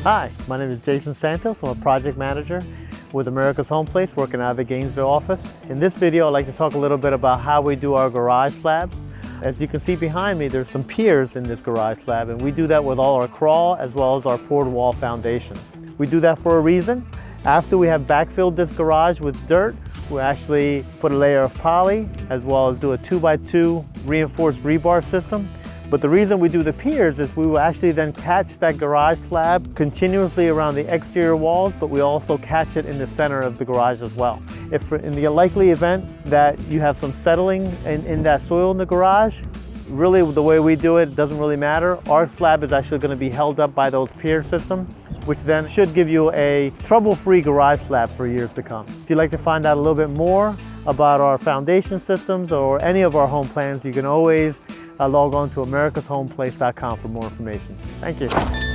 Hi, my name is Jason Santos. I'm a project manager with America's Home Place, working out of the Gainesville office. In this video, I'd like to talk a little bit about how we do our garage slabs. As you can see behind me, there's some piers in this garage slab, and we do that with all our crawl as well as our poured wall foundations. We do that for a reason. After we have backfilled this garage with dirt, we actually put a layer of poly as well as do a 2x2 reinforced rebar system. But the reason we do the piers is we will actually then catch that garage slab continuously around the exterior walls, but we also catch it in the center of the garage as well. If in the likely event that you have some settling in that soil in the garage, really the way we do it doesn't really matter. Our slab is actually going to be held up by those pier systems, which then should give you a trouble-free garage slab for years to come. If you'd like to find out a little bit more about our foundation systems or any of our home plans, you can always log on to americashomeplace.com for more information. Thank you.